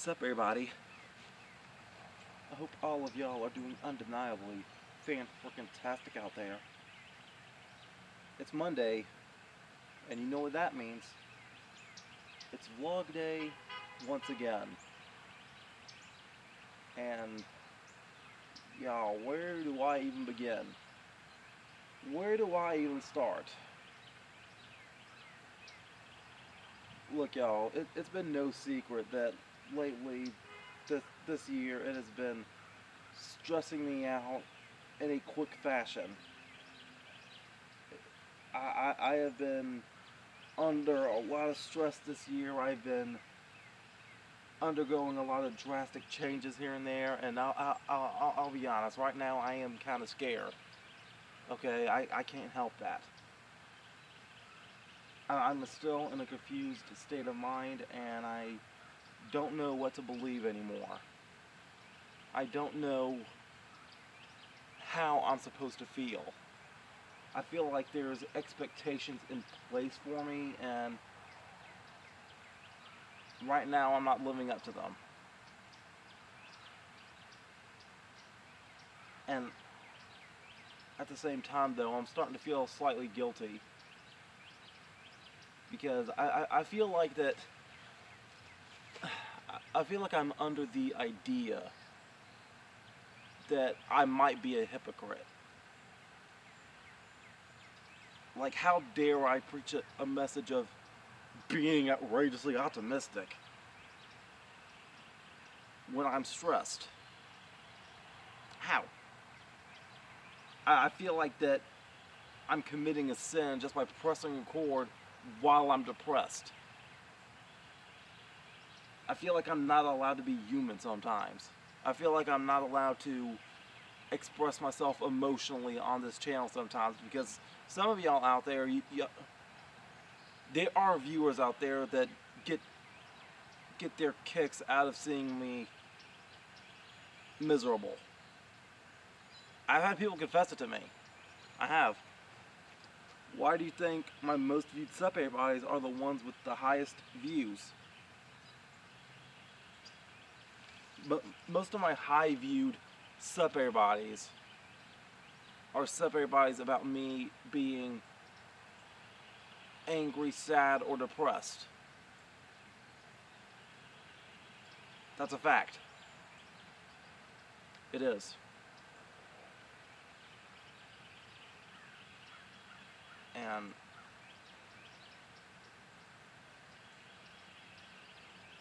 What's up, everybody? I hope all of y'all are doing undeniably fan-freaking-tastic out there. It's Monday, and you know what that means. It's vlog day once again. And, y'all, where do I even begin? Where do I even start? Look, y'all, it's been no secret that lately, this year, it has been stressing me out in a quick fashion. I have been under a lot of stress this year. I've been undergoing a lot of drastic changes here and there, and I'll be honest, right now I am kind of scared. Okay, I can't help that. I'm still in a confused state of mind, and I don't know what to believe anymore. I don't know how I'm supposed to feel. I feel like there's expectations in place for me, and right now I'm not living up to them. And at the same time, though, I'm starting to feel slightly guilty, because I feel like that I feel like I'm under the idea that I might be a hypocrite. Like, how dare I preach a message of being outrageously optimistic when I'm stressed? How? I feel like that I'm committing a sin just by pressing record while I'm depressed. I feel like I'm not allowed to be human sometimes. I feel like I'm not allowed to express myself emotionally on this channel sometimes, because some of y'all out there, there are viewers out there that get their kicks out of seeing me miserable. I've had people confess it to me. I have. Why do you think my most viewed sub everybody's are the ones with the highest views? But most of my high viewed sub everybody's are sub everybody's about me being angry, sad, or depressed. That's a fact. It is. And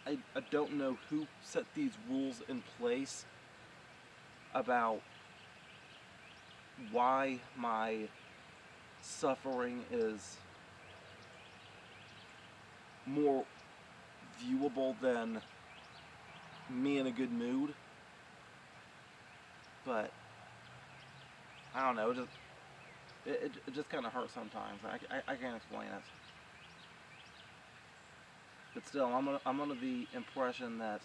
I don't know who set these rules in place about why my suffering is more viewable than me in a good mood. But I don't know, it just kind of hurts sometimes. I can't explain it. But still, I'm under the impression that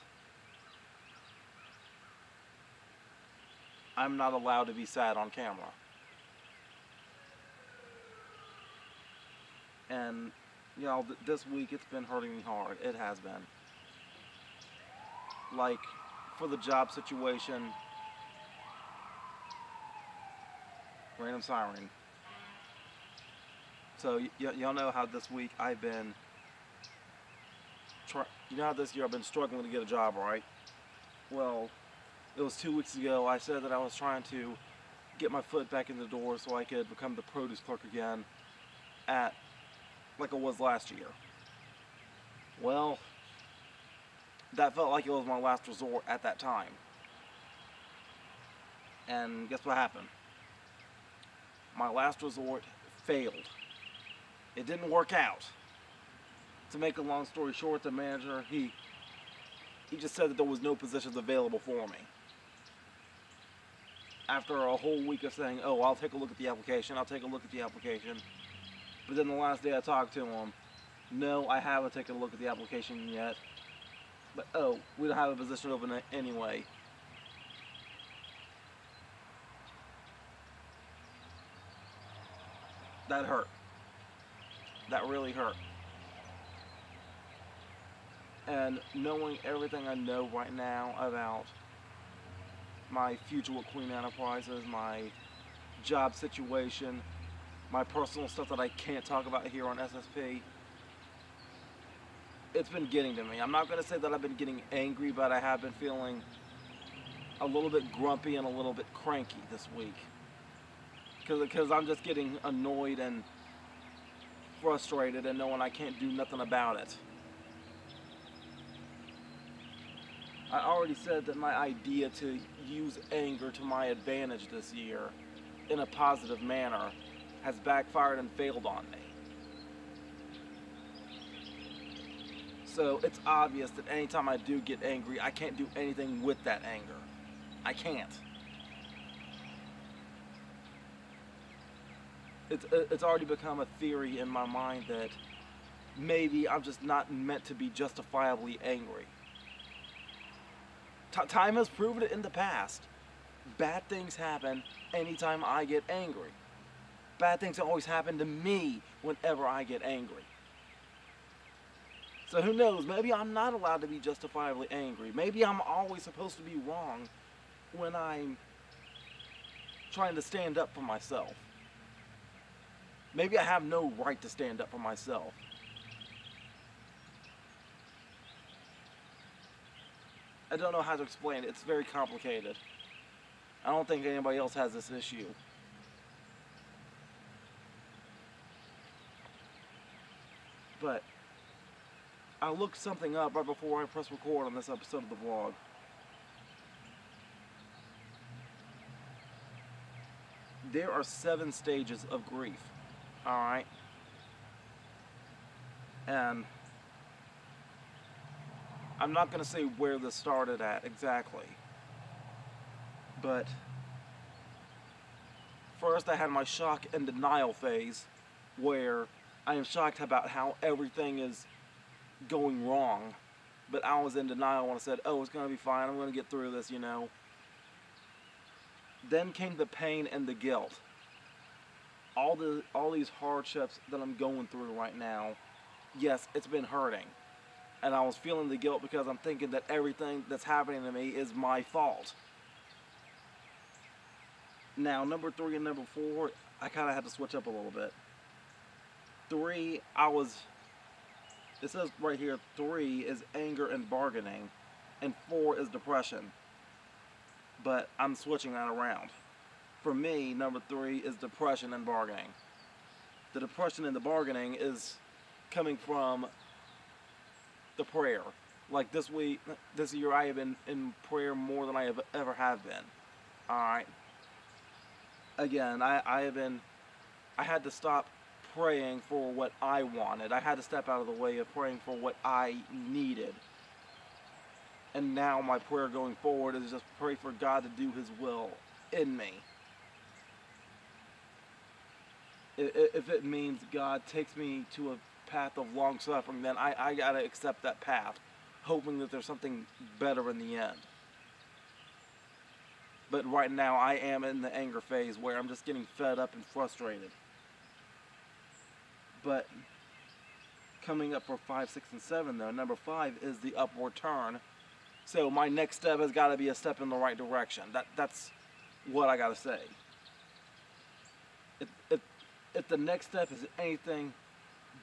I'm not allowed to be sad on camera. And, you know, this week it's been hurting me hard. It has been. Like, for the job situation, random siren. So, y'all know how this week I've been, you know how this year I've been struggling to get a job, right? Well, it was 2 weeks ago I said that I was trying to get my foot back in the door so I could become the produce clerk again like it was last year. Well, that felt like it was my last resort at that time. And guess what happened? My last resort failed. It didn't work out. To make a long story short, the manager, he just said that there was no positions available for me. After a whole week of saying, oh, I'll take a look at the application, But then the last day I talked to him, no, I haven't taken a look at the application yet. But, oh, we don't have a position open anyway. That hurt. That really hurt. And knowing everything I know right now about my future with Queen Enterprises, my job situation, my personal stuff that I can't talk about here on SSP, it's been getting to me. I'm not going to say that I've been getting angry, but I have been feeling a little bit grumpy and a little bit cranky this week. Because I'm just getting annoyed and frustrated and knowing I can't do nothing about it. I already said that my idea to use anger to my advantage this year in a positive manner has backfired and failed on me. So it's obvious that anytime I do get angry, I can't do anything with that anger. I can't. It's already become a theory in my mind that maybe I'm just not meant to be justifiably angry. Time has proven it in the past. Bad things happen anytime I get angry. Bad things always happen to me whenever I get angry. So who knows, maybe I'm not allowed to be justifiably angry. Maybe I'm always supposed to be wrong when I'm trying to stand up for myself. Maybe I have no right to stand up for myself. I don't know how to explain it. It's very complicated. I don't think anybody else has this issue. But I looked something up right before I pressed record on this episode of the vlog. There are 7 stages of grief. Alright? And I'm not going to say where this started at exactly. But first I had my shock and denial phase, where I am shocked about how everything is going wrong. But I was in denial when I said, oh, it's going to be fine, I'm going to get through this, you know. Then came the pain and the guilt. All these hardships that I'm going through right now, yes, it's been hurting. And I was feeling the guilt because I'm thinking that everything that's happening to me is my fault. Now, number 3 and number 4, I kind of had to switch up a little bit. 3, it says right here, 3 is anger and bargaining, and 4 is depression. But I'm switching that around. For me, number 3 is depression and bargaining. The depression and the bargaining is coming from the prayer. Like this year I have been in prayer more than I have ever have been. Alright. Again, I had to stop praying for what I wanted. I had to step out of the way of praying for what I needed. And now my prayer going forward is just pray for God to do His will in me. If it means God takes me to a path of long suffering, then I gotta accept that path, hoping that there's something better in the end. But right now I am in the anger phase where I'm just getting fed up and frustrated. But coming up for 5, 6, and 7 though, number 5 is the upward turn. So my next step has got to be a step in the right direction. That's what I gotta say. If the next step is anything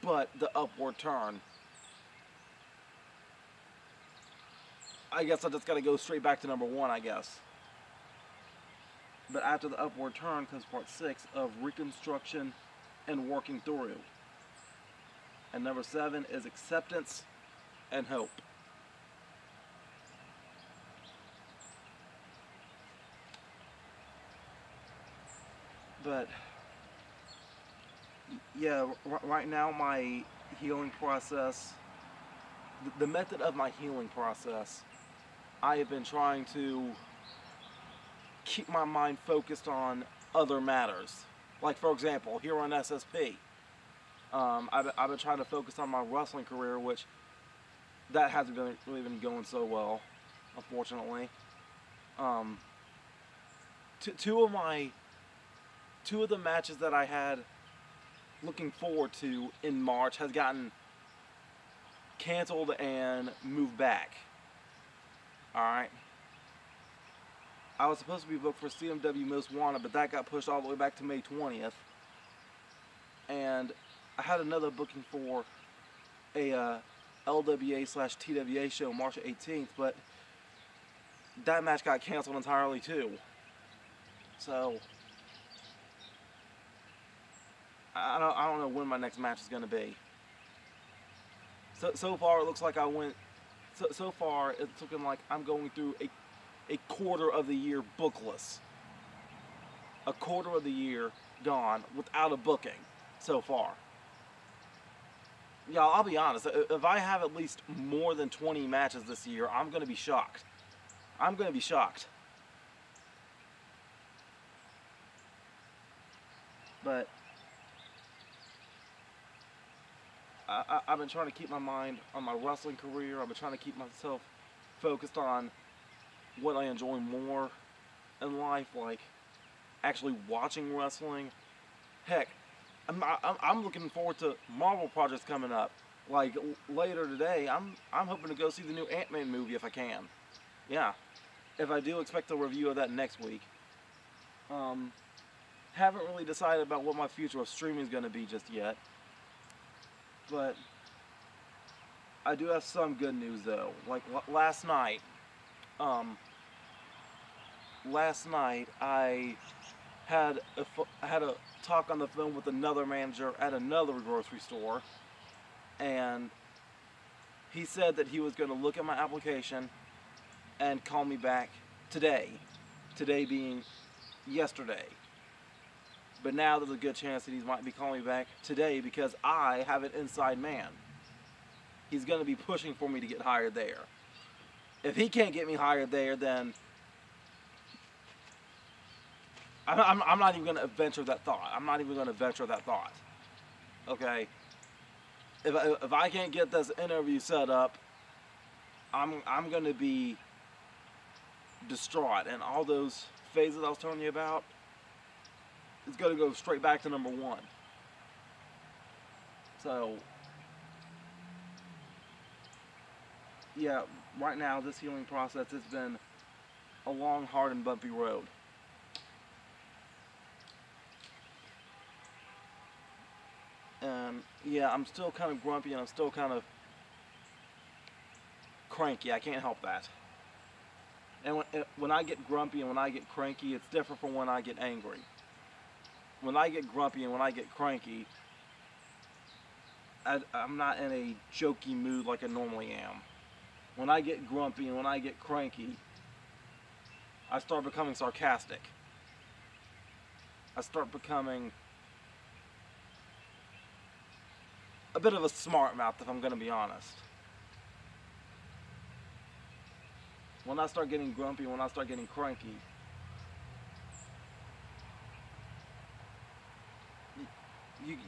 but the upward turn, I guess I just gotta go straight back to number 1, I guess. But after the upward turn comes part 6 of reconstruction and working through. And number 7 is acceptance and hope. But yeah, right now my healing process, the method of my healing process, I have been trying to keep my mind focused on other matters. Like for example, here on SSP, I've been trying to focus on my wrestling career, which that hasn't really been going so well, unfortunately. Two of the matches that I had looking forward to in March has gotten canceled and moved back. Alright. I was supposed to be booked for CMW Most Wanted, but that got pushed all the way back to May 20th. And I had another booking for a LWA/TWA show March 18th, but that match got canceled entirely too. So I don't know when my next match is going to be. So far it looks like I went. So far it's looking like I'm going through a quarter of the year bookless. A quarter of the year gone without a booking so far. Yeah, I'll be honest. If I have at least more than 20 matches this year, I'm going to be shocked. I'm going to be shocked. But I've been trying to keep my mind on my wrestling career. I've been trying to keep myself focused on what I enjoy more in life, like actually watching wrestling. Heck, I'm looking forward to Marvel projects coming up. Like later today, I'm hoping to go see the new Ant-Man movie if I can. Yeah, if I do, expect a review of that next week. Haven't really decided about what my future of streaming is going to be just yet. But I do have some good news though. Like last night I had a talk on the phone with another manager at another grocery store, and he said that he was going to look at my application and call me back today. Today being yesterday. But now there's a good chance that he might be calling me back today because I have an inside man. He's going to be pushing for me to get hired there. If he can't get me hired there, then I'm not even going to venture that thought. I'm not even going to venture that thought. Okay? If I can't get this interview set up, I'm going to be distraught. And all those phases I was telling you about, it's going to go straight back to number one. So, yeah, right now, this healing process has been a long, hard, and bumpy road. And, yeah, I'm still kind of grumpy and I'm still kind of cranky. I can't help that. And when I get grumpy and when I get cranky, it's different from when I get angry. When I get grumpy and when I get cranky, I'm not in a jokey mood like I normally am. When I get grumpy and when I get cranky, I start becoming sarcastic. I start becoming a bit of a smart mouth, if I'm going to be honest. When I start getting grumpy, when I start getting cranky,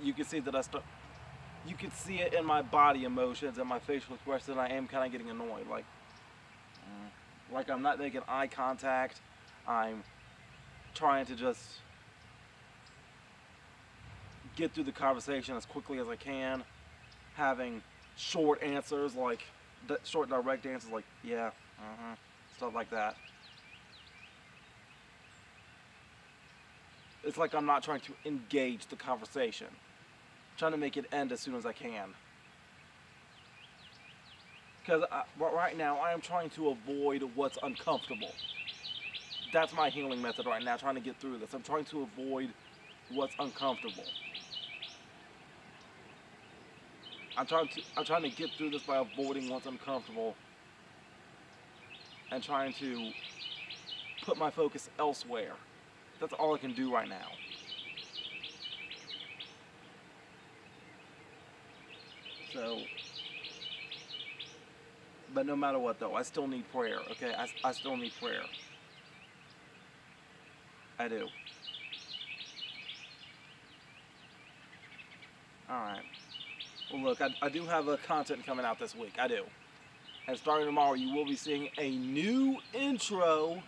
you can see that you can see it in my body emotions and my facial expression that I am kind of getting annoyed. Like I'm not making eye contact. I'm trying to just get through the conversation as quickly as I can. Having short answers, like short direct answers like, yeah, stuff like that. It's like I'm not trying to engage the conversation. I'm trying to make it end as soon as I can. Because right now I am trying to avoid what's uncomfortable. That's my healing method right now, trying to get through this. I'm trying to avoid what's uncomfortable. I'm trying to get through this by avoiding what's uncomfortable and trying to put my focus elsewhere. That's all I can do right now. So, but no matter what though, I still need prayer, okay? I still need prayer. I do. Alright. Well look, I do have content coming out this week. I do. And starting tomorrow, you will be seeing a new intro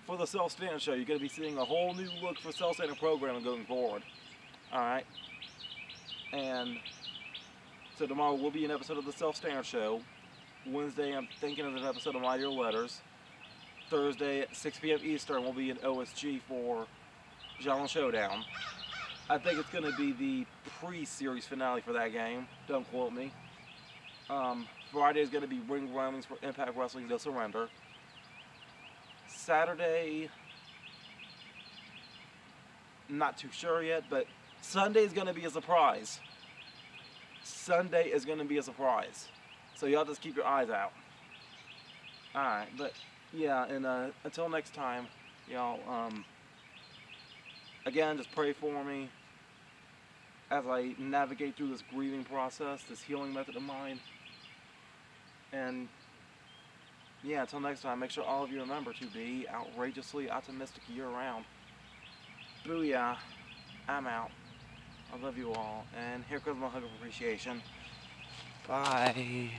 for the SelfStandard show. You're going to be seeing a whole new look for SelfStandard programming going forward. Alright? And So tomorrow will be an episode of the SelfStandard Show. Wednesday, I'm thinking of an episode of My Dear Letters. Thursday at 6 p.m. Eastern will be an OSG for Genre Showdown. I think it's going to be the pre-series finale for that game. Don't quote me. Friday is going to be Ring Roamings for Impact Wrestling No Surrender. Saturday, not too sure yet, but Sunday is going to be a surprise. Sunday is going to be a surprise. So y'all just keep your eyes out. Alright, but yeah, and until next time, y'all, again, just pray for me as I navigate through this grieving process, this healing method of mine. And yeah, until next time, make sure all of you remember to be outrageously optimistic year-round. Booyah. I'm out. I love you all. And here comes my hug of appreciation. Bye.